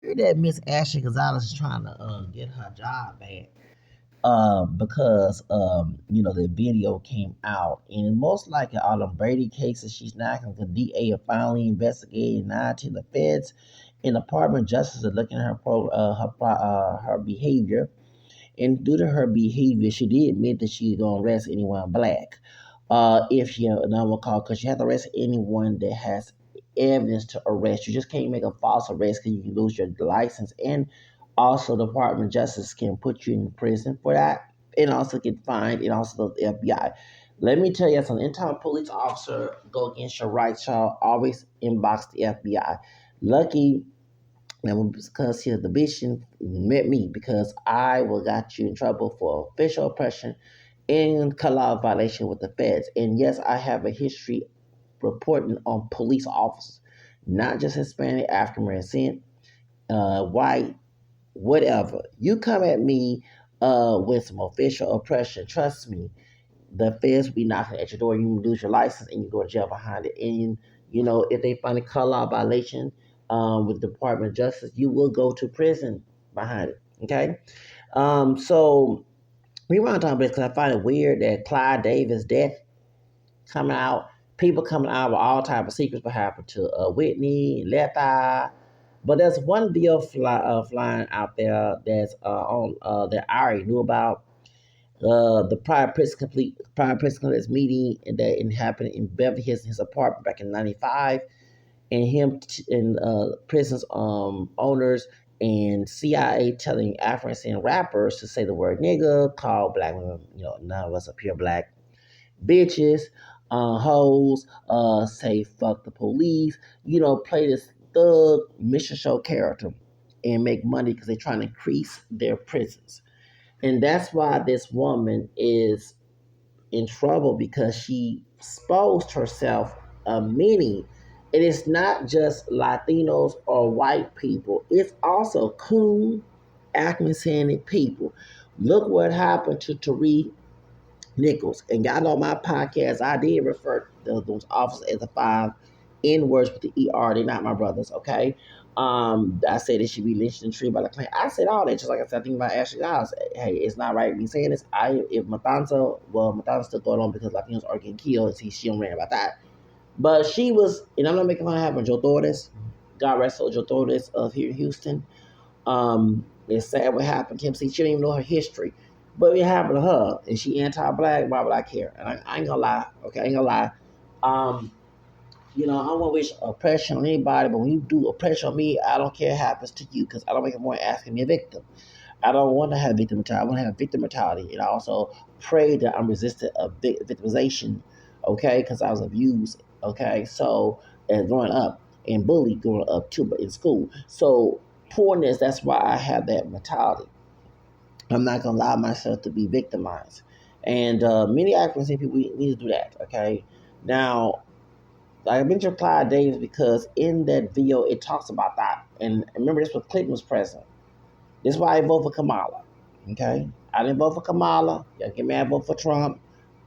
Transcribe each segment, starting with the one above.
Hear that Miss Ashley Gonzalez is trying to get her job back. Because the video came out, and most likely all the Brady cases, she's not going to. The DA are finally investigating now to the feds, and the Department of Justice are looking at her behavior. And due to her behavior, she did admit that she's gonna arrest anyone black. If she have another call, because you have to arrest anyone that has evidence to arrest. You just can't make a false arrest because you can lose your license. And also, the Department of Justice can put you in prison for that, and also get fined, and also the FBI. Let me tell you, as an anytime a police officer go against your rights, y'all always inbox the FBI. Lucky and because here the bitch met me because I will got you in trouble for official oppression and color violation with the feds. And yes, I have a history reporting on police officers, not just Hispanic, African American, white, whatever. You come at me with some official oppression, trust me, the feds will be knocking at your door. You lose your license and you go to jail behind it. And if they find a color law violation with the Department of Justice, you will go to prison behind it. Okay, so we want to talk about this because I find it weird that Clyde Davis' death coming out, people coming out with all type of secrets what happened to Whitney, Left Eye. But there's one video flying out there that's on that I already knew about, the prior press conference meeting that happened in Beverly Hills, his apartment back in '95, and him and prisons owners and CIA telling African rappers to say the word nigga, call black women, none of us are pure black bitches, hoes, say fuck the police, play this thug mission show character and make money because they're trying to increase their prisons. And that's why this woman is in trouble because she exposed herself many. It is not just Latinos or white people. It's also coon, African people. Look what happened to Tariq Nichols. And y'all on my podcast, I did refer to those officers as the five N words with the ER. They're not my brothers, okay? I said they should be lynched and treated by the clan. I said all that, just like I said, I think about Ashley Giles. Hey, it's not right me saying this. If Matanza still going on because Latinos are getting killed, and she don't rant about that. But she was, and I'm not making fun of her, Joe Torres, God rest her, Joe Torres of here in Houston. It's sad what happened to him. See, she didn't even know her history. But it happened to her, and she anti-black. Why would I care? And I ain't gonna lie. Okay, I ain't gonna lie. Um, I don't want to wish oppression on anybody, but when you do oppression on me, I don't care what happens to you because I don't make a point asking me a victim. I don't want to have victim mentality. I want to have victim mentality, and I also pray that I'm resistant of victimization. Okay, because I was abused. Okay, so and growing up and bullied growing up too, but in school. So poorness. That's why I have that mentality. I'm not gonna allow myself to be victimized. And many African people we need to do that. Okay, now I mentioned Clyde Davis because in that video it talks about that. And remember, this was Clinton was president. This is why I vote for Kamala. Okay, I didn't vote for Kamala. Y'all get mad, vote for Trump.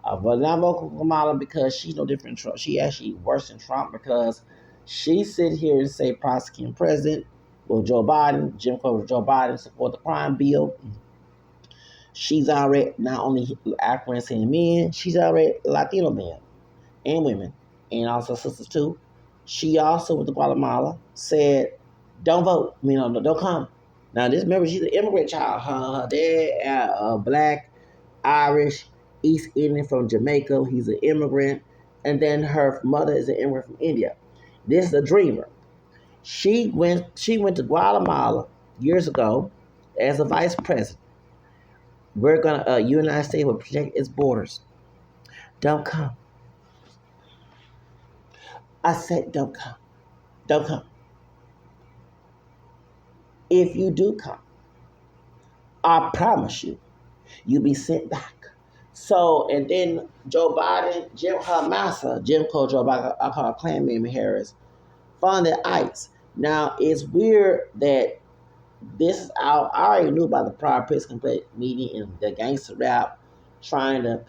But not vote for Kamala because she's no different than Trump. She actually worse than Trump because she sit here and say prosecuting president. Well, Joe Biden, Jim Crow, Joe Biden support the crime bill. She's already not only African men, she's already Latino men and women, and also sisters too. She also with the Guatemala said, "Don't vote. No, don't come." Now this remember she's an immigrant child. Her dad, black, Irish, East Indian from Jamaica. He's an immigrant, and then her mother is an immigrant from India. This is a dreamer. She went to Guatemala years ago as a vice president. We're gonna United States will protect its borders. Don't come. I said don't come. Don't come. If you do come, I promise you, you'll be sent back. So, and then Joe Biden, her master, Jim Crow Joe Biden, I call her Clan Mamie Harris, funded ICE. Now, it's weird that this is out. I already knew about the prior press complaint meeting and the gangster rap trying to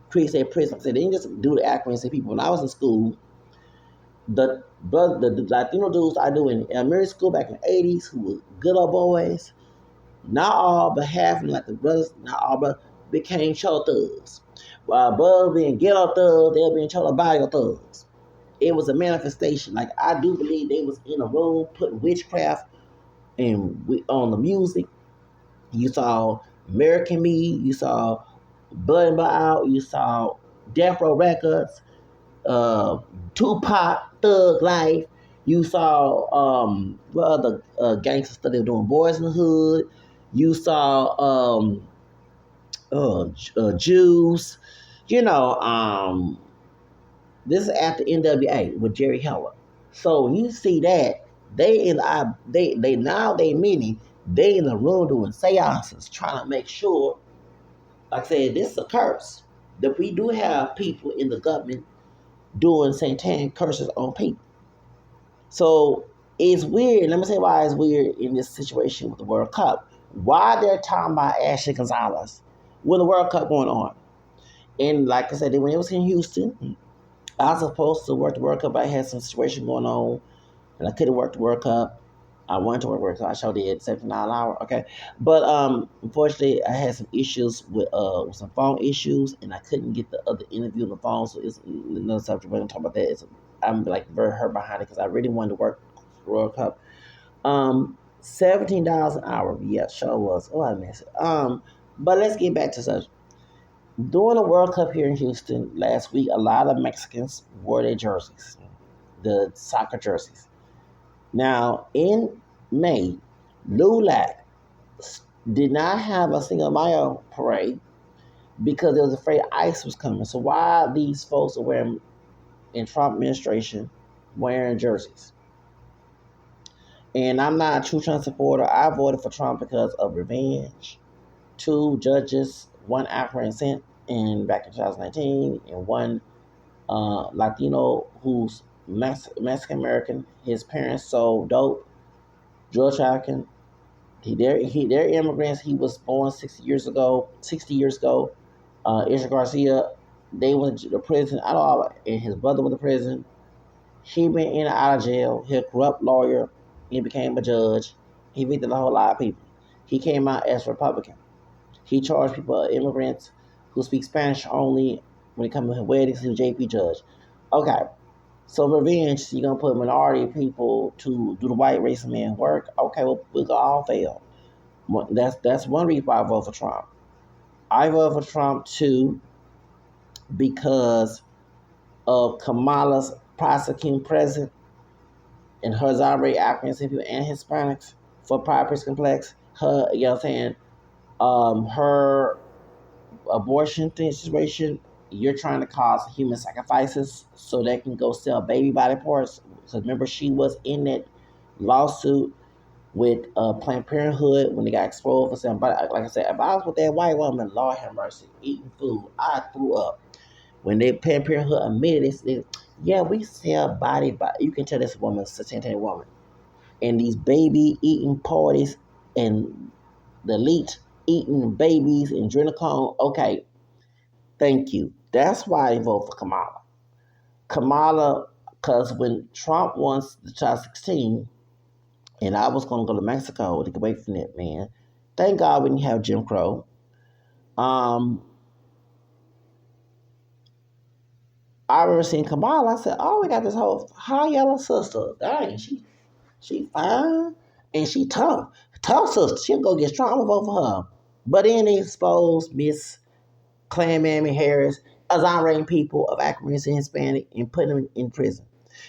increase their prison. So they didn't just do the accuracy people. When I was in school, the Latino dudes I knew in elementary school back in the 80s who were good old boys, not all, but half, like the brothers, not all, but became show thugs. While brothers being ghetto thugs, they were being show bio thugs. It was a manifestation. Like I do believe they was in a room putting witchcraft and on the music. You saw American Me, you saw Blood and Blood Out, you saw Death Row Records, uh, Tupac, Thug Life. You saw what other gangster stuff they were doing? Boys in the Hood. You saw Jews. You know, this is after NWA with Jerry Heller. So you see that they now they meaning they in the room doing seances trying to make sure, like I said, this is a curse. That we do have people in the government doing satanic curses on people. So it's weird. Let me say why it's weird in this situation with the World Cup. Why they're talking about Ashley Gonzalez when the World Cup going on? And like I said, when it was in Houston, I was supposed to work the World Cup. I had some situation going on, and I couldn't work the World Cup. I wanted to work the World Cup. I sure did, $79 an hour. Okay, but unfortunately, I had some issues with some phone issues, and I couldn't get the other interview on the phone. So it's another subject. We're gonna talk about that. I'm like very hurt behind it because I really wanted to work the World Cup. $17 an hour. Yeah, sure was. Oh, I miss it. But let's get back to such. During the World Cup here in Houston last week, a lot of Mexicans wore their jerseys, the soccer jerseys. Now, in May, LULAC did not have a single Mayo parade because they was afraid ICE was coming. So why these folks are wearing, in Trump administration, wearing jerseys? And I'm not a true Trump supporter. I voted for Trump because of revenge. Two judges, one African descent in back in 2019, and one Latino who's Mexican American. His parents sold dope, drug trafficking. They're immigrants. He was born 60 years ago. 60 years ago, Israel Garcia. They went to the prison. I don't know. And his brother went to prison. He been in and out of jail. He a corrupt lawyer. He became a judge. He evicted a whole lot of people. He came out as Republican. He charged people, immigrants who speak Spanish only when it comes to weddings. He was JP judge. Okay, so revenge, you're gonna put minority people to do the white race of man work. Okay, well we could all fail. That's one reason why I vote for Trump. I vote for Trump too because of Kamala's prosecuting president and her already Africans people and Hispanics for pride complex. Her, you know what I'm saying? Her abortion thing situation, you're trying to cause human sacrifices so they can go sell baby body parts. Because remember, she was in that lawsuit with Planned Parenthood when they got exposed for selling body. Like I said, if I was with that white woman, Lord have mercy, eating food, I threw up. When they Planned Parenthood admitted it, yeah, we sell body, but you can tell this woman's a satanic woman. And these baby eating parties and the elite eating babies and adrenochrome. Okay, thank you. That's why I vote for Kamala. Kamala, because when Trump won the 2016, and I was going to go to Mexico to get away from that man, thank God we didn't have Jim Crow. Um, I remember seeing Kamala. I said, "Oh, we got this whole high yellow sister. Dang, she fine and she tough, tough sister. She'll go get strong. I'm gonna vote for her." But then they exposed Miss Clan Mammy Harris exonerating people of African and Hispanic and putting them in prison.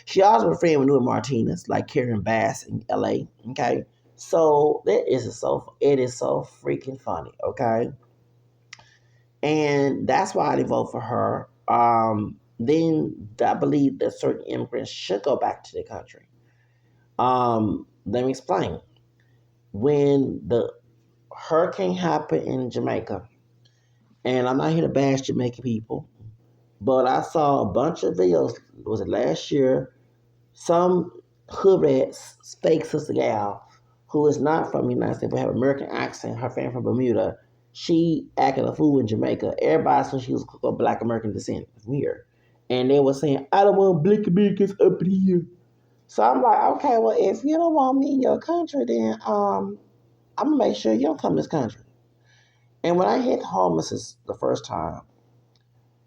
She also was friends with Newer Martinez, like Karen Bass in LA. Okay. So it is so freaking funny, okay? And that's why I vote for her. Then I believe that certain immigrants should go back to their country. Let me explain. When the hurricane happened in Jamaica, and I'm not here to bash Jamaican people, but I saw a bunch of videos. Was it last year? Some hood rats, fake sister gal, who is not from the United States but have an American accent. Her family from Bermuda. She acted a fool in Jamaica. Everybody said she was a Black American descent from here, And they were saying, I don't want black Americans up in here. So I'm like, okay, well, if you don't want me in your country, then I'm gonna make sure you don't come to this country. And when I hit homelessness the first time,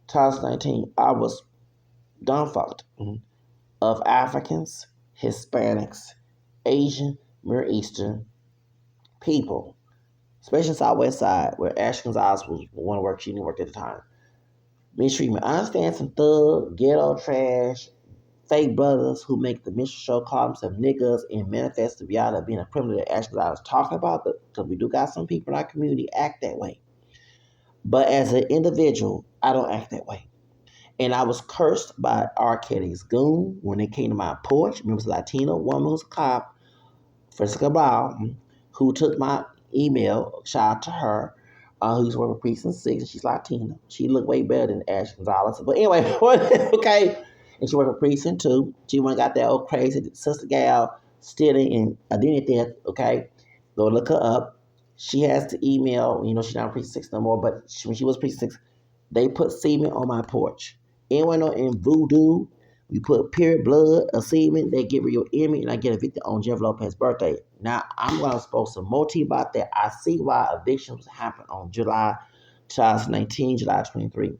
2019, I was dumbfucked of Africans, Hispanics, Asian, Middle Eastern people, especially Southwest Side, where Ashley Gonzalez was one to work. She didn't work at the time. Mistreatment. I understand some thug, ghetto trash, fake brothers who make the minstrel show call themselves niggas and manifest the reality of being a criminal that Ashley Gonzalez was talking about, because we do got some people in our community act that way. But as an individual, I don't act that way. And I was cursed by R. Kelly's goon when they came to my porch. It was a Latina woman who's a cop, Francisca Brown, who took my email. Shout out to her, who used to work for Precinct 6. She's Latina. She looked way better than Ash Gonzalez. But anyway, okay. And she worked for Precinct 2. She went and got that old crazy sister gal stealing and identity theft, okay? Go look her up. She has the email. She's not Precinct 6 no more, but when she was Precinct 6, they put semen on my porch. Anyone know in voodoo, you put pure blood or semen, they get rid of your image, and I get evicted on Jeff Lopez's birthday. Now, I'm going to supposed to more to you about that. I see why evictions happen on July 2019, July 23.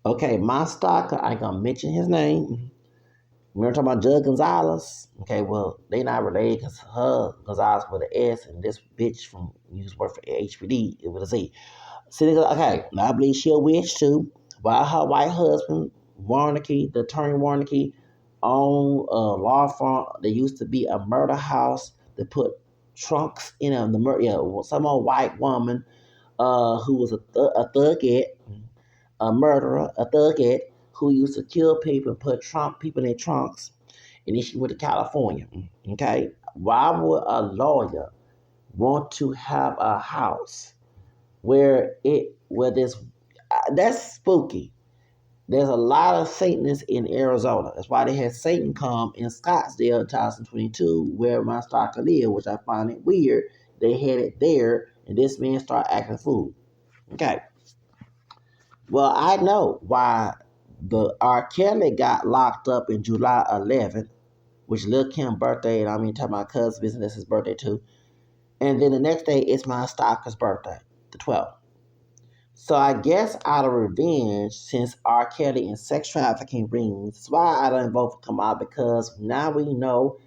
Okay, my stalker, I ain't going to mention his name. Remember talking about Judge Gonzalez? Okay, well, they not related because her Gonzalez with an S and this bitch from used to work for HPD, it with a Z. Okay, I believe she a witch too. While her white husband, Warnke, the attorney Warnke, owned a law firm that used to be a murder house that put trunks in the murder. Yeah, some old white woman who was a thugette, a murderer, a thugette who used to kill people and put people in their trunks. And then she went to California. Okay, why would a lawyer want to have a house where there's that's spooky. There's a lot of Satanists in Arizona. That's why they had Satan come in Scottsdale in 2022, where my stalker lived, which I find it weird. They had it there, and this man started acting a fool. Okay. Well, I know why the R. Kelly got locked up in July 11th, which Lil Kim's birthday, and I mean, talking about my cousin's business, that's his birthday too. And then the next day, it's my stalker's birthday, the 12th. So I guess out of revenge, since R. Kelly and sex trafficking rings, that's why I don't vote for Kamala, because now we know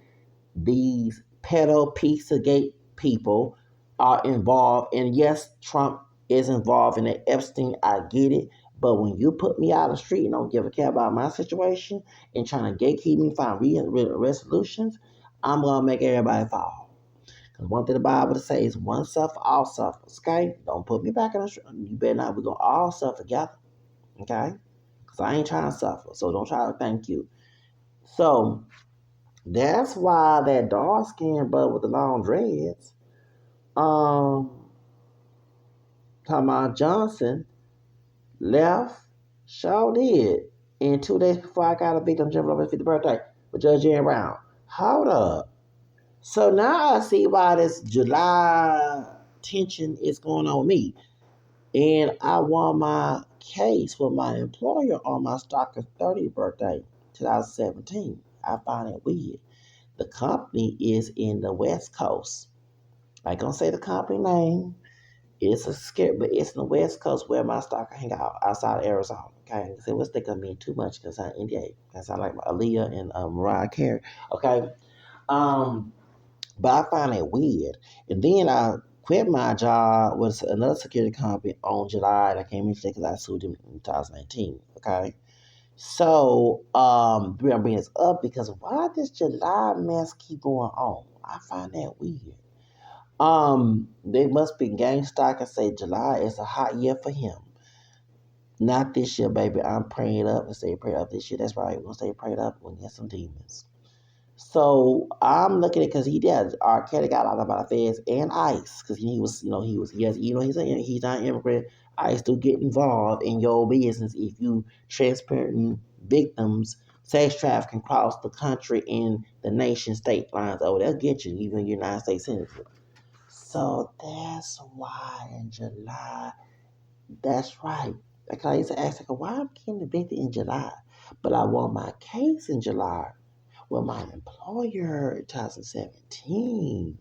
these pedo Pizzagate people are involved. And yes, Trump is involved in the Epstein. I get it. But when you put me out of the street and don't give a care about my situation and trying to gatekeep me, find resolutions, I'm going to make everybody fall. Because one thing the Bible says is one suffer, all suffer. Okay? Don't put me back in the street. You better not. We're going to all suffer together. Okay? Because I ain't trying to suffer. So don't try to thank you. So that's why that dark skinned brother with the long dreads, talking about Johnson, left, sure did. And 2 days before I got a big on Jim Robert's 50th birthday with Judge Jan Brown. Hold up. So now I see why this July tension is going on with me. And I won my case with my employer on my stalker's 30th birthday, 2017. I find it weird. The company is in the West Coast. I ain't gonna say the company name. It's a scare, but it's in the West Coast where my stalker hang out outside of Arizona. Okay, so what's they gonna mean too much because I'm Indian. Because I like Aaliyah and Mariah Carey. Okay, but I find it weird. And then I quit my job with another security company on July. And I came in today because I sued him in 2019. Okay. So, I'm bringing this up because why this July mess keep going on? I find that weird. They must be gang stock and say July is a hot year for him. Not this year, baby. I'm praying up and stay prayed up this year. That's right. We're gonna stay prayed up when get some demons. So I'm looking at because he did. R. Kelly got out about the feds and ICE because he was, he's not an immigrant. ICE do get involved in your business if you transparent victims sex trafficking across the country and the nation state lines. Oh, they'll get you even United States citizen. So that's why in July, that's right. Like I used to ask, like, why I'm getting evicted in July? But I won my case in July with my employer in 2017.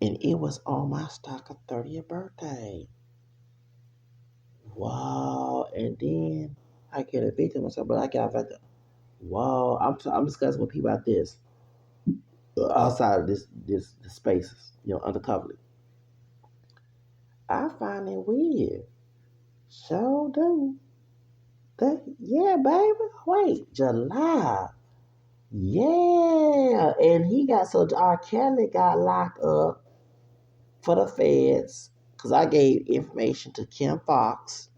And it was on my stock of 30th birthday. Wow. And then I get evicted myself, but I got like, wow. I'm discussing with people about this outside of the spaces, undercover. I find it weird. So do. Yeah, baby. Wait, July. Yeah, and he got so R. Kelly got locked up for the feds because I gave information to Kim Fox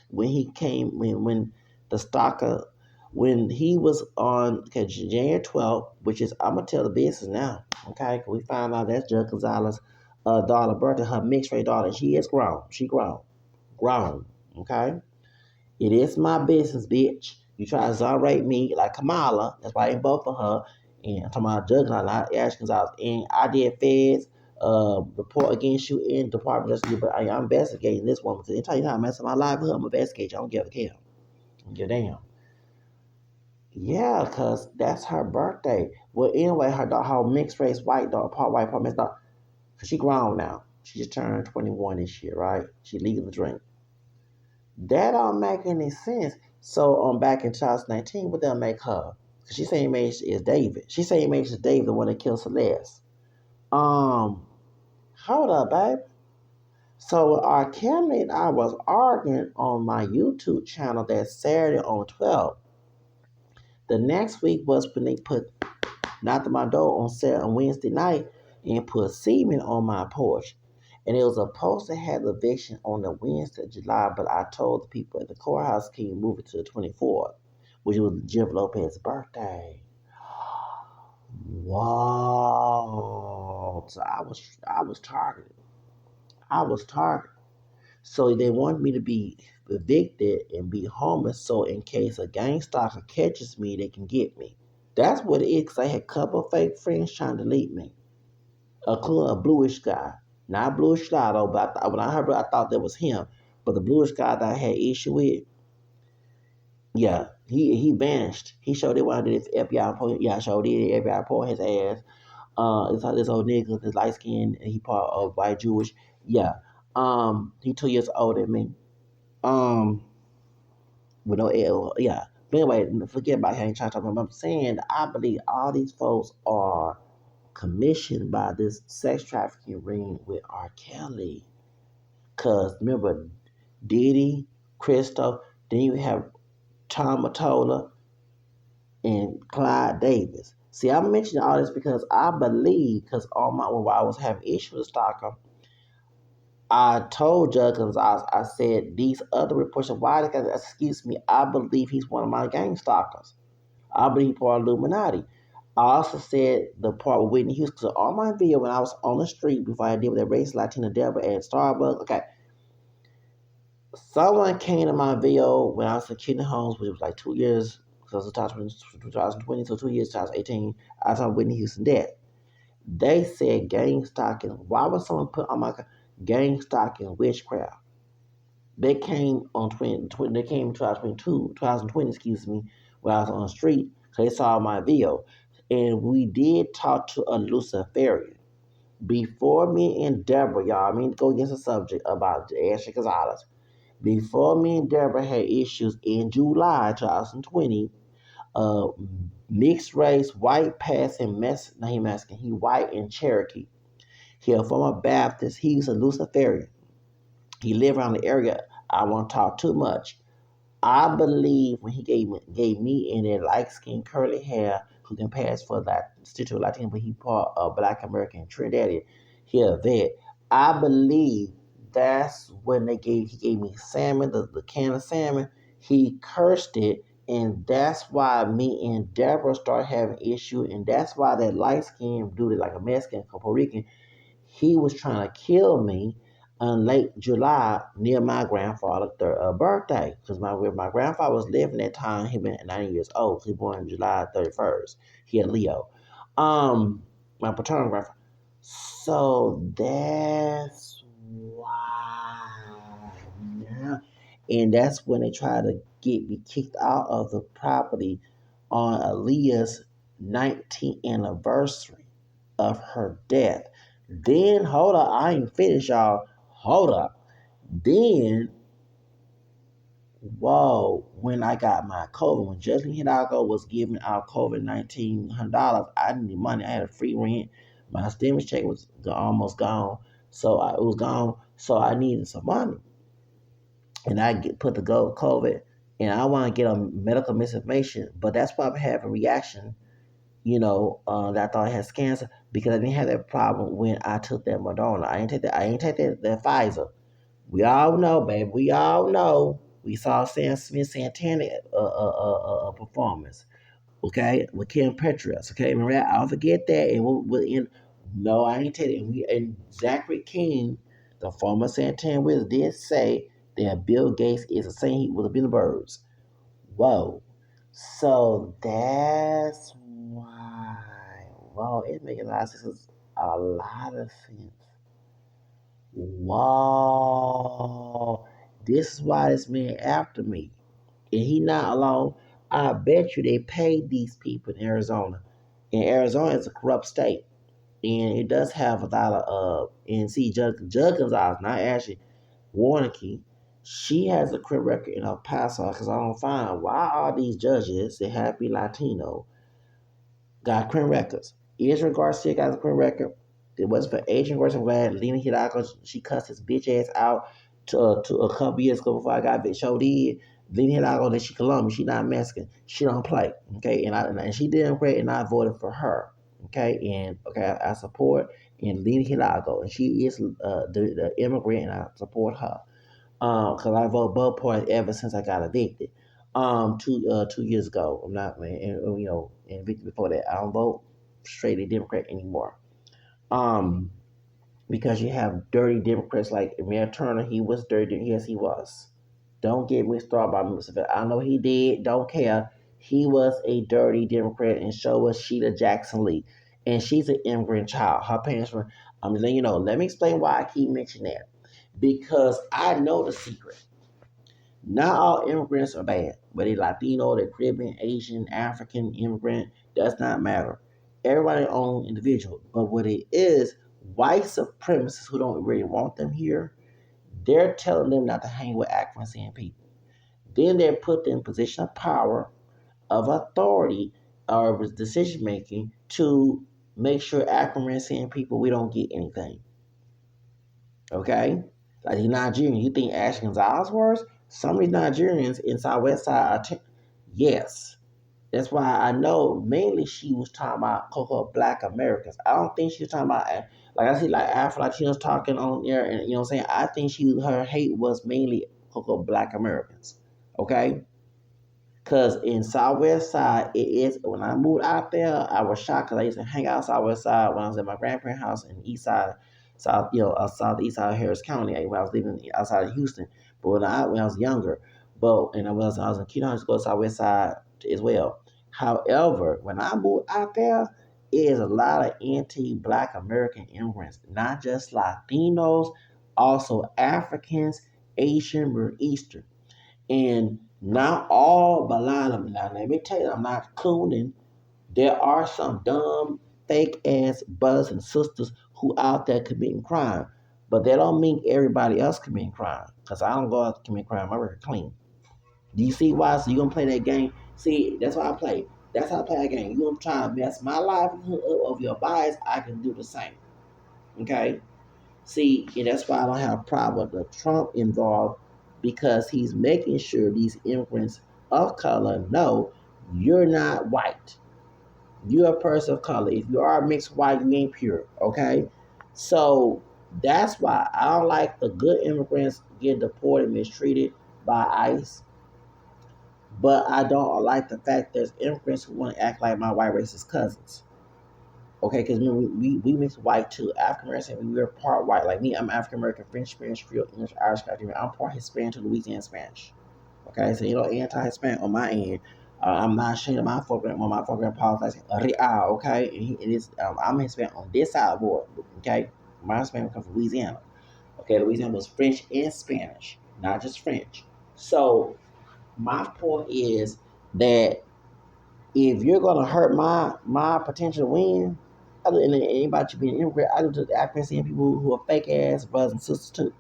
when he came when the stalker when he was on January 12th, which is I'm gonna tell the business now. Okay, we found out that's Judge Gonzalez' daughter, Bertha, her mixed race daughter. She is grown. She grown. Okay. It is my business, bitch. You try to exonerate me like Kamala. That's why I ain't vote for her. And I'm talking about Judge Ash Gonzalez. And I did feds report against you in Department of Justice, but I'm investigating this woman. Because anytime you mess up my livelihood, I'm investigating. I don't give a care. I don't give a damn. Yeah, because that's her birthday. Well, anyway, her mixed race white dog, part white, part mixed dog. Because she grown now. She just turned 21 this year, right? She legal to drink. That don't make any sense. So back in 2019, what they'll make her? Cause she same age as David. She same age as David, the one that killed Celeste. Um, Hold up, babe. So R. Kelly and I was arguing on my YouTube channel that Saturday on 12. The next week was when they put knocked on my door on Wednesday night and put semen on my porch. And it was supposed to have the eviction on the Wednesday of July, but I told the people at the courthouse, can you move it to the 24th, which was Jennifer Lopez's birthday. Wow. So I was targeted. I was targeted. So they wanted me to be evicted and be homeless so in case a gang stalker catches me, they can get me. That's what it is, because I had a couple of fake friends trying to delete me. A bluish guy. Not bluish guy though, but when I heard it, I thought that was him. But the bluish guy that I had issue with, yeah, he vanished. He showed it when I did his FBI report. Yeah, I showed it. FBI report his ass. This old nigga, this light skinned, he part of white Jewish. Yeah. He 2 years older than me. Um, with no L. Yeah. But anyway, forget about him. I ain't trying to talk about. I'm saying I believe all these folks are commissioned by this sex trafficking ring with R. Kelly. Cause remember, Diddy, Christo, then you have Tom Mottola and Clyde Davis. See, I'm mentioning all this because I believe, because when I was having issues with Stalker, I told Judge Gonzalez, I said these other reports of why, excuse me, I believe he's one of my gang stalkers. I believe he's part of Illuminati. I also said the part with Whitney Houston. So on my video when I was on the street before I did with that racist Latina Deborah at Starbucks, okay, someone came to my video when I was in Kidney Homes, which was like 2 years, because it was 2020, so 2 years, 2018. I saw Whitney Houston dead. They said gang stalking. Why would someone put on my gang stalking witchcraft? They came on they came in 2020, excuse me, when I was on the street. So they saw my video. And we did talk to a Luciferian. Before me and Deborah, y'all, I mean to go against the subject about Ashley Gonzalez. Before me and Deborah had issues in July 2020, uh, mixed race, white passing, he Mexican, he white and Cherokee. He a former Baptist, he's a Luciferian. He lived around the area. I won't talk too much. I believe when he gave me in that light skin curly hair who can pass for that still Latino, but he part of Black American Trinidadian, he a vet. I believe that's when he gave me salmon, the can of salmon. He cursed it, and that's why me and Deborah started having issue, and that's why that light skin dude like a Mexican, Puerto Rican, he was trying to kill me in late July near my grandfather's birthday. Because my grandfather was living at that time, he been 90 years old. He born July 31st. He a Leo. My paternal grandfather. So that's why. Now, And that's when they try to get me kicked out of the property on Aaliyah's 19th anniversary of her death. Then hold up, I ain't finished, y'all. Hold up. Then, whoa, when I got my COVID, when Justin Hidalgo was giving out COVID $1,900, I needed money. I had a free rent. My stimulus check was almost gone, it was gone. So I needed some money, and put the go COVID, and I want to get a medical misinformation, but that's why I'm having a reaction. That I thought I had cancer because I didn't have that problem when I took that Moderna. I didn't take that. I didn't take that Pfizer. We all know, baby. We all know. We saw Sam Smith Santana performance, okay, with Kim Petras. Okay, remember that? I'll forget that. And no, I ain't take it. And Zachary King, the former Santana witness, did say that Bill Gates is the same heat with the Bilderbergs. Whoa. So that's why. Whoa, it makes a lot of sense. A lot of sense. Wow. This is why this man after me. And he not alone. I bet you they paid these people in Arizona. And Arizona is a corrupt state. And it does have a lot of and see Judge Gonzalez, not Ashley Warnke, she has a criminal record in El Paso because I don't find why all these judges that have to be Latino got criminal records. Adrian Garcia got a criminal record. It wasn't for Adrian Garcia. I'm glad Lena Hidalgo, she cussed his bitch ass out to a couple years ago before I got bitch. So did Lena Hidalgo that she Colombian. She not Mexican. She don't play. Okay, and she did great, and I voted for her. Okay, and I support and Lena Hidalgo, and she is the immigrant, and I support her. Because I voted both parties ever since I got evicted. 2 years ago. I'm not man, and evicted before that. I don't vote straight Democrat anymore. Um, because you have dirty Democrats like Mayor Turner. He was dirty. Yes, he was. Don't get me started by Mr. I know he did. Don't care. He was a dirty Democrat, and so was Sheila Jackson Lee. And she's an immigrant child. Her parents were. I'm letting you know. Let me explain why I keep mentioning that. Because I know the secret. Not all immigrants are bad, whether they're Latino, they're Caribbean, Asian, African immigrant, does not matter. Everybody own individual. But what it is, white supremacists who don't really want them here, they're telling them not to hang with African people. Then they're put in position of power, of authority, or decision making to make sure African people we don't get anything. Okay? Like the Nigerian, you think Ashley Gonzalez worse? Some of these Nigerians in Southwest Side yes. That's why I know mainly she was talking about Coco Black Americans. I don't think she was talking about like I see like Afro Latinos talking on there, and you know what I'm saying. I think her hate was mainly Coco Black Americans. Okay, because in Southwest Side, it is when I moved out there, I was shocked because I used to hang out Southwest Side when I was at my grandparents' house in East Side, Southeast side of Harris County when I was living outside of Houston. But when I was younger, and I was in Keene, I used to go to Southwest Side as well. However, when I moved out there, it is a lot of anti-Black American immigrants, not just Latinos, also Africans, Asian, Middle Eastern. And not all but a lot of them. Now, let me tell you, I'm not cooning. There are some dumb, fake ass brothers and sisters who out there committing crime. But that don't mean everybody else committing crime. Because I don't go out to commit crime. I record clean. Do you see why? So you gonna play that game? See, that's why I play. That's how I play that game. You gonna try to mess my livelihood up of your bias, I can do the same. Okay? See, and that's why I don't have a problem with Trump involved because he's making sure these immigrants of color know you're not white. You're a person of color. If you are mixed white, you ain't pure. Okay? So that's why I don't like the good immigrants getting deported, mistreated by ICE. But I don't like the fact there's immigrants who want to act like my white racist cousins. Okay, because we mix white too. African American, we're part white. Like me, I'm African American, French, Spanish, Creole, English, Irish, Nigerian. I'm part Hispanic to Louisiana Spanish. Okay, so anti-Hispanic on my end. I'm not ashamed of my program. When my program politics, okay, it is. I'm Hispanic on this side of the board. Okay, my Hispanic comes from Louisiana. Okay, Louisiana was French and Spanish, not just French. So my point is that if you're gonna hurt my potential win, other than anybody should be an immigrant, I do the accuracy in people who are fake ass brothers and sisters too.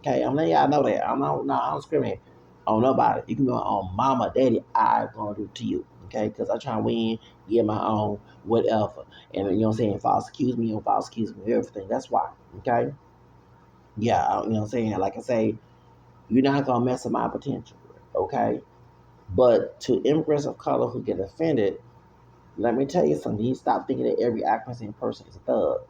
Okay, I'm letting y'all know that. I don't discriminate on nobody. You can be on mama, daddy, I gonna do it to you. Okay, because I try to win, get my own, whatever. And you know what I'm saying? False accuse me and false accuse me of everything. That's why. Okay? Yeah, you know what I'm saying? Like I say, you're not gonna mess up my potential. Okay? But to immigrants of color who get offended, let me tell you something. You stop thinking that every African person is a thug.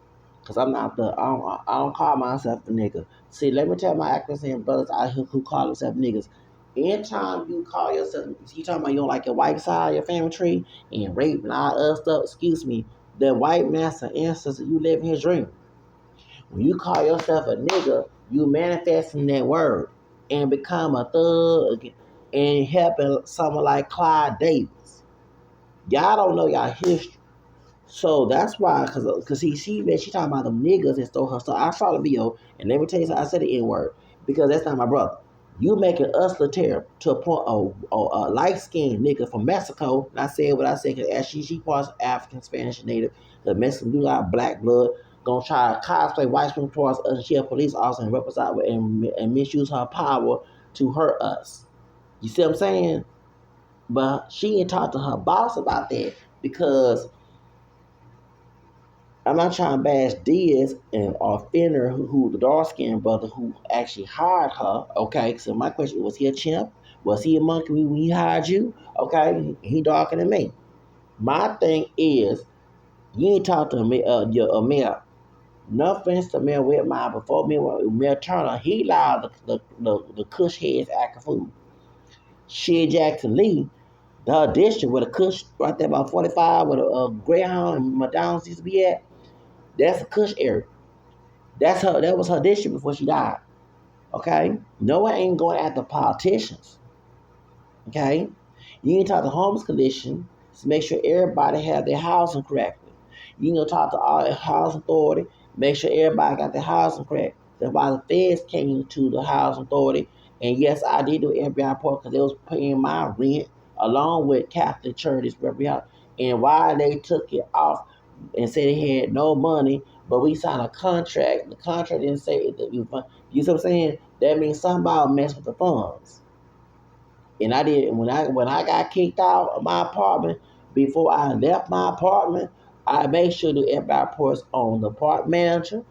Cause I'm not the. I don't call myself the nigga. See, let me tell my African brothers out here who call themselves niggas. Anytime you call yourself, you talking about you don't like your white side of your family tree and rape and all other stuff. Excuse me, the white master ancestor, you live in his dream. When you call yourself a nigga, you manifesting that word and become a thug and helping someone like Clyde Davis. Y'all don't know y'all history. So that's why, cause she talking about them niggas and stole her stuff. I saw the video, and let me tell you something. I said the N word because that's not my brother. You making us Latina to a point a light skinned nigga from Mexico. And I said what I said because as she parts African, Spanish, and Native. The Mexican do got black blood. Gonna try to cosplay white people towards us. And she a police officer and represent and misuse her power to hurt us. You see what I'm saying? But she ain't talked to her boss about that because I'm not trying to bash Diaz and or Finner, who the dark skinned brother who actually hired her. Okay, so my question was he a chimp? Was he a monkey when he hired you? Okay, he darker than me. My thing is, you ain't talk to me, your mayor. No offense to Mayor Whitmire, before Mayor Turner, he allowed the Kush heads acting fool. Shea Jackson Lee, the district where the Kush right there about 45, where the Greyhound and McDonald's used to be at, that's the Kush area. That's her. That was her district before she died. Okay, no one ain't going after politicians. Okay, you need to talk to homeless condition to make sure everybody have their housing correctly. You need to talk to all the housing authority, make sure everybody got their housing correct. That's why the feds came to the housing authority, and yes, I did do an FBI report because they was paying my rent along with Catholic churches every house. And why they took it off and said they had no money, but we signed a contract. The contract didn't say that you see what I'm saying? That means somebody messed with the funds. And I did when I got kicked out of my apartment, before I left my apartment, I made sure to FBI reports on the park manager,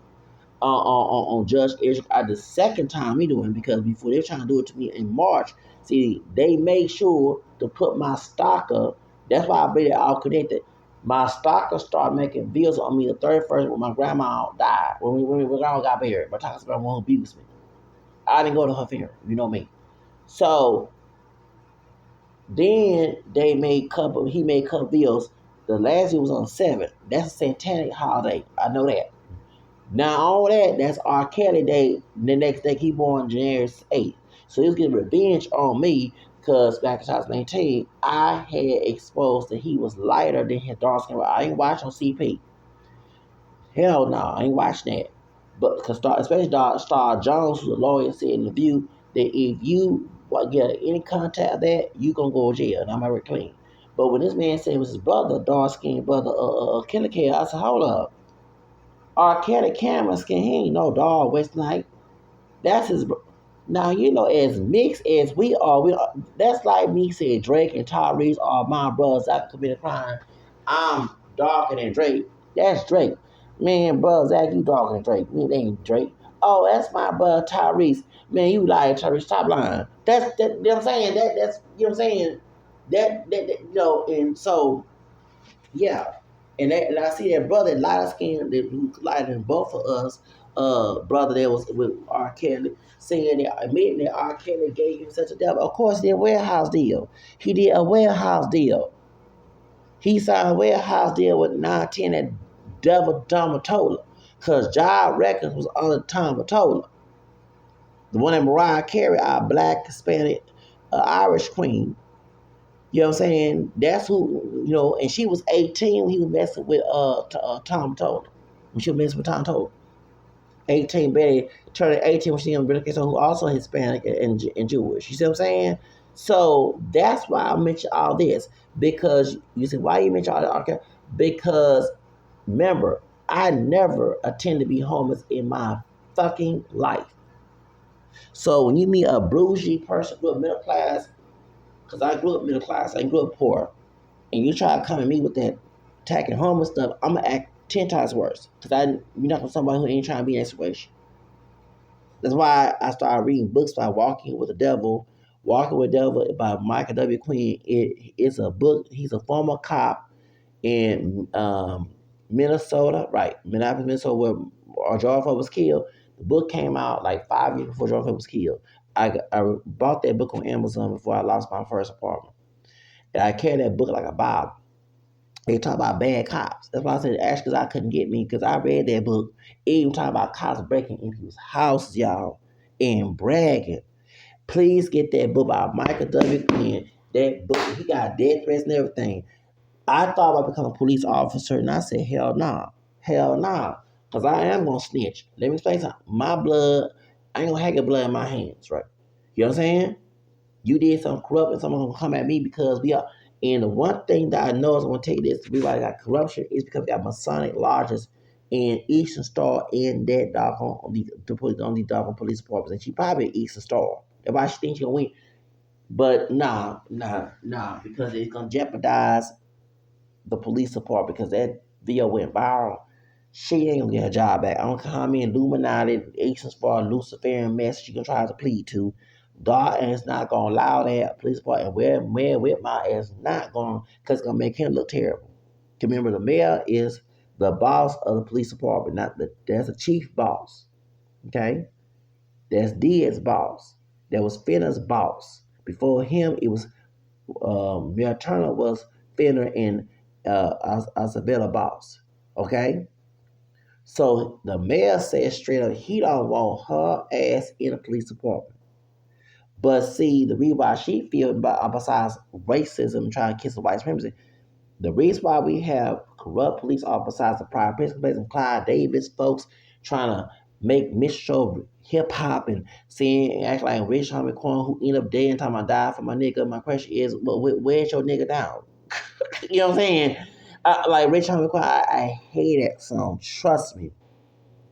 on Judge Israel. The second time we doing it because before they were trying to do it to me in March, see, they made sure to put my stalker. That's why I believe it all connected. My stalker started making bills on me the 31st when my grandma died. When grandma got buried, my talking about one who abused me. I didn't go to her funeral. You know me. So then he made couple bills. The last year was on 7th. That's a satanic holiday. I know that. Now all that, that's R. Kelly Day. The next day he born January 8th. So he was getting revenge on me because back in 2019, I had exposed that he was lighter than his dark skin. I ain't watching CP. Hell no, I ain't watching that. But because especially Star Jones, who's a lawyer, said in the View that if you get any contact of that, you gonna go to jail. And I'm already clean. But when this man said it was his brother, dark skinned brother, Killer K, I said, hold up. R. Kelly Cameron skin, he ain't no dog West Night. That's his. Now you know, as mixed as we are, that's like me saying Drake and Tyrese are my brothers that commit a crime. I'm darker than Drake. That's Drake. Man, bro, Zach, you darker than Drake. Me, they ain't Drake. Oh, that's my brother Tyrese. Man, you lying, Tyrese. Stop lying. That's that. You know what I'm saying? That's you know what I'm saying. That you know, and so yeah, and I see that brother light skin who lighter than both of us. Brother that was with R. Kelly saying that admitting that R. Kelly gave him such a devil. Of course, he did a warehouse deal. He did a warehouse deal. He signed a warehouse deal with 910 at Devil Domatola. Because Jive Records was under Tom Mottola. The one that Mariah Carey, our black Hispanic Irish queen. You know what I'm saying? That's who, you know, and she was 18 when he was messing with Tom Told. When she was messing with Tom Told. 18, Betty turning 18 when she on Benedict, who also Hispanic and Jewish. You see what I'm saying? So that's why I mention all this. Because you say, why you mention all that? Okay. Because remember, I never intend to be homeless in my fucking life. So when you meet a bougie person, grew up middle class, because I grew up middle class, I grew up poor, and you try to come at me with that attacking homeless stuff, I'm gonna act 10 times worse. Because you're not from somebody who ain't trying to be in that situation. That's why I started reading books by Walking with the Devil. Walking with the Devil by Michael W. Quinn. It's a book. He's a former cop in Minnesota, right? Minneapolis, Minnesota, where George Floyd was killed. The book came out like 5 years before George Floyd was killed. I bought that book on Amazon before I lost my first apartment. And I carried that book like a Bible. They talk about bad cops. That's why I said Ash, because I couldn't get me, because I read that book. Even talking about cops breaking into people's houses, y'all, and bragging. Please get that book by Michael W. Quinn. That book, he got death threats and everything. I thought about becoming a police officer, and I said, hell nah. Hell nah. Because I am going to snitch. Let me explain something. My blood, I ain't going to have your blood in my hands, right? You know what I'm saying? You did something corrupt and someone's gonna come at me because we are. And the one thing that I know is gonna take this to be why I got corruption is because we got Masonic lodges in Eastern Star in that doggone on these doggone police departments. And she probably Eastern Star. That's why she thinks she's gonna win. But nah, because it's gonna jeopardize the police department because that video went viral. She ain't gonna get her job back. I don't care how many Illuminati, Asians for Luciferian mess she gonna try to plead to. God is not gonna allow that police department. Where Mayor Whitmire is not gonna, because it's gonna make him look terrible. Remember, the mayor is the boss of the police department, not the. There's a chief boss. Okay, that's Diaz's boss. That was Finner's boss. Before him, it was Mayor Turner was Finner and Isabella boss. Okay, so the mayor said straight up he don't want her ass in the police department. But see, the reason why she feels besides racism, trying to kiss the white supremacy, the reason why we have corrupt police officers, besides the prior principals and Clyde Davis folks trying to make mixture hip hop and saying and act like Rich Homie Quan who end up dead and time I die for my nigga. My question is, well, where's your nigga down? You know what I'm saying? Like Rich Homie Quan, I hate that song. Trust me.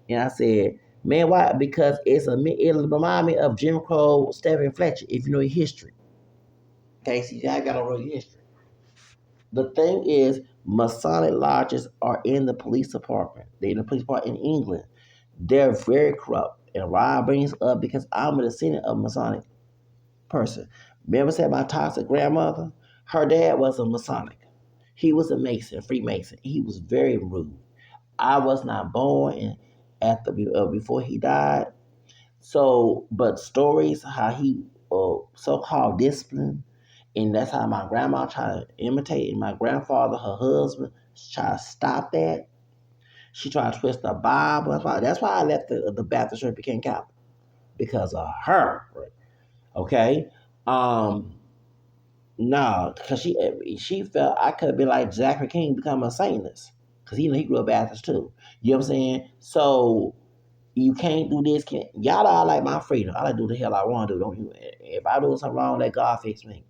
And I said, man, why? Because it remind me of Jim Crow, Stephen Fletcher, if you know your history. Okay, see, I got to know your history. The thing is, Masonic lodges are in the police department. They're in the police department in England. They're very corrupt. And why I bring this up, because I'm a descendant of a Masonic person. Remember I said my toxic grandmother? Her dad was a Masonic. He was a Mason, Freemason. He was very rude. I was not born before he died. So, but stories how he so-called discipline, and that's how my grandma tried to imitate, and my grandfather, her husband, tried to stop that. She tried to twist the Bible. That's why I left the Baptist church, became Catholic, because of her. Okay, um, no, because she felt I could be like Zachary King, become a Satanist, because he grew up Baptist too. You know what I'm saying? So you can't do this. Y'all know I like my freedom. I like to do the hell I want to do. Don't you? If I do something wrong, let God fix me.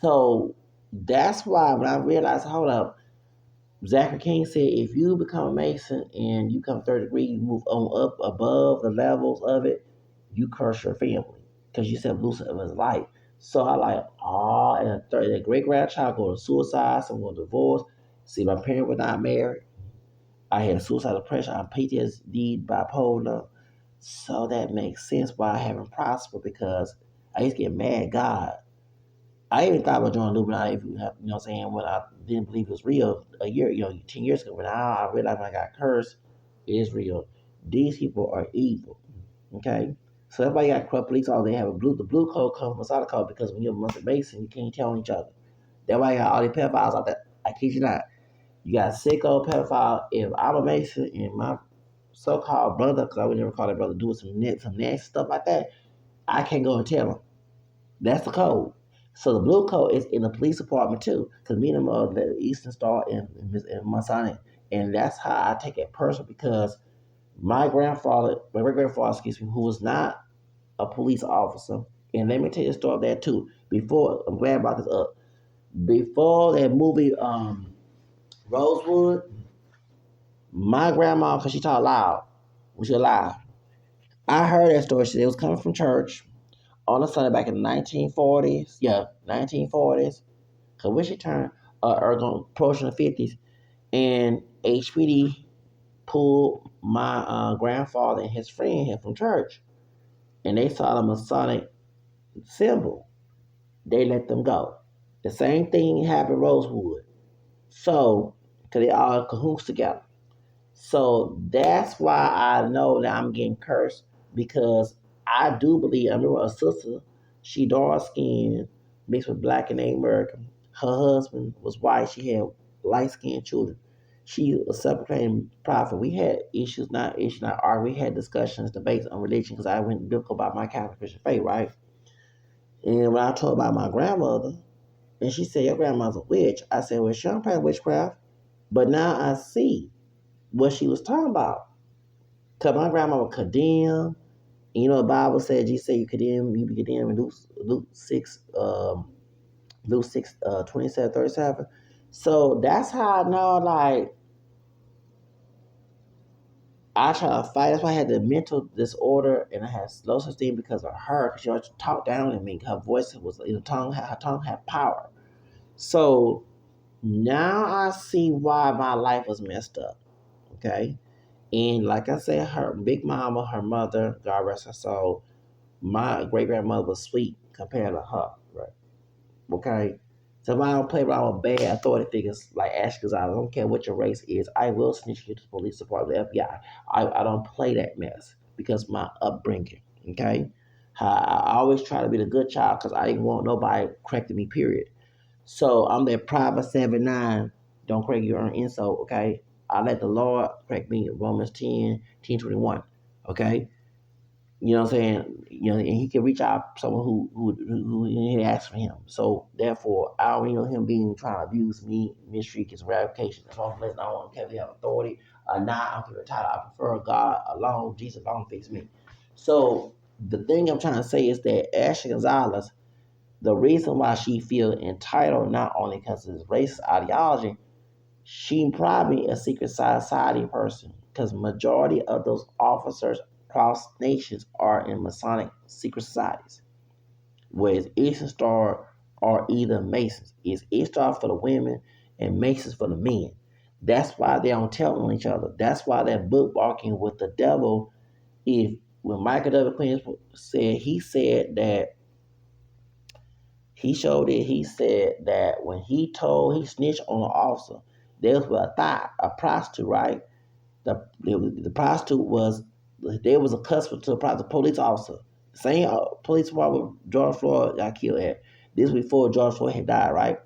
So that's why when I realized, hold up, Zachary King said, if you become a Mason and you come third degree, you move on up above the levels of it, you curse your family because you said Lucifer of his life. So I like, and the great grandchild go to suicide, some go to divorce. See, my parents were not married. I had suicidal depression. I'm PTSD, bipolar. So that makes sense why I haven't prospered, because I used to get mad at God. I even thought about joining Illuminati, if you know what I'm saying, when I didn't believe it was real a year, 10 years ago. But now I realized when I got cursed, it is real. These people are evil. Okay? So everybody got corrupt police, all they have the blue code comes from Masada code, because when you're a Muslim Mason, you can't tell on each other. That's why you got all these pedophiles out there. I kid you not. You got sicko pedophile. If I'm a Mason and my so-called brother, because I would never call that brother, doing some nasty stuff like that, I can't go and tell him. That's the code. So the blue code is in the police department too, because me and them are the Eastern Star and Masonic, and that's how I take it personal, because My great grandfather, excuse me, who was not a police officer, and let me tell you a story of that too. Before I'm glad about this up. Before that movie, Rosewood, my grandma, cause she talked loud when she was alive. I heard that story. She said it was coming from church on a Sunday back in the 1940s. Yeah, 1940s. Cause when she turned, or going approaching the 50s, and HPD pulled my grandfather and his friend here from church, and they saw the Masonic symbol. They let them go. The same thing happened in Rosewood. So, because they all cahoots together. So that's why I know that I'm getting cursed because I do believe. I remember a sister, she dark skinned, mixed with black and Native American. Her husband was white. She had light skinned children. She was self-proclaimed prophet. We had not arguing. We had discussions, debates on religion because I went biblical about my Catholic Christian faith, right? And when I told about my grandmother, and she said, "Your grandmother's a witch," I said, "Well, she don't play witchcraft." But now I see what she was talking about. Because my grandma would condemn. You know, the Bible said, "You say you condemn, you be condemned." In Luke 6, Luke 6, 27, 37. So that's how I know, like, I try to fight. That's why I had the mental disorder and I had low self-esteem because of her. Because she always talked down at me. Her voice was, her tongue had power. So now I see why my life was messed up. Okay. And like I said, her big mama, her mother, God rest her soul, my great grandmother was sweet compared to her, right? Okay. So if I don't play around with bad authority figures like Ash Gonzalez, I don't care what your race is, I will snitch you to the police department, the FBI. I don't play that mess because of my upbringing. Okay. I always try to be the good child because I didn't want nobody correcting me, period. So I'm that private 7-9. Don't correct your own insult, okay? I let the Lord correct me in Romans 10:21. Okay? You know what I'm saying? You know, and he can reach out to someone who he asks for him. So therefore, I don't know him being trying to abuse me, mistreat his ramifications. That's all. I don't want to have authority or not. I don't care the title. I prefer God alone. Jesus alone fix me. So the thing I'm trying to say is that Ashley Gonzalez, the reason why she feels entitled not only because of his racist ideology, she probably a secret society person because majority of those officers across nations are in Masonic secret societies, whereas Eastern Star are either Masons. It's Eastern Star for the women and Masons for the men. That's why they don't tell on each other. That's why that book walking with the devil. If when Michael W. Quinn said he said that he showed it. He said that when he snitched on an officer, there was a thought, a prostitute, right? The prostitute was, there was a customer to the police officer. Same police department George Floyd got killed at. This before George Floyd had died, right?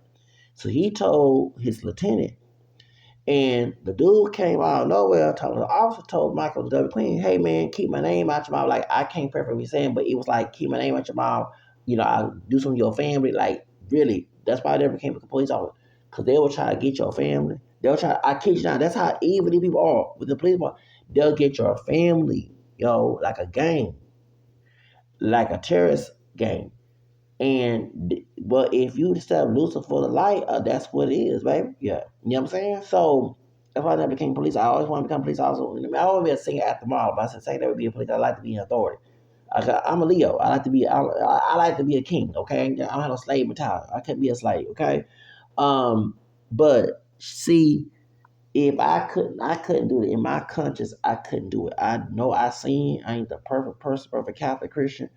So he told his lieutenant, and the dude came out of nowhere. The officer told Michael W. Queen, "Hey man, keep my name out your mouth." Like I can't perfectly say, but it was like, "Keep my name out your mouth." You know, I'll do something to your family. Like really, that's why I never became a police officer because they will try to get your family. They'll try. I kid you not. That's how evil these people are with the police. They'll get your family, like a gang, like a terrorist gang. But if you step looser for the light, that's what it is, baby. Yeah, you know what I'm saying. So that's why I never became police. I always want to become a police officer. I want to be a singer at the mall, but I said saying that would be a police. I like to be in authority. I'm a Leo. I like to be. I like to be a king. Okay, I don't have no slave mentality. I could be a slave. Okay, but see, if I couldn't do it in my conscience. I couldn't do it. I know I sin. I ain't the perfect person, perfect Catholic Christian,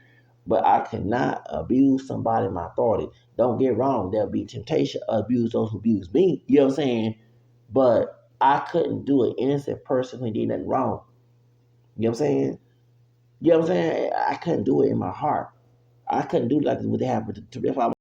but I cannot abuse somebody in my authority. Don't get wrong. There'll be temptation to abuse those who abuse me. You know what I'm saying? But I couldn't do an innocent person who did nothing wrong. You know what I'm saying? You know what I'm saying? I couldn't do it in my heart. I couldn't do like what happened to. That's why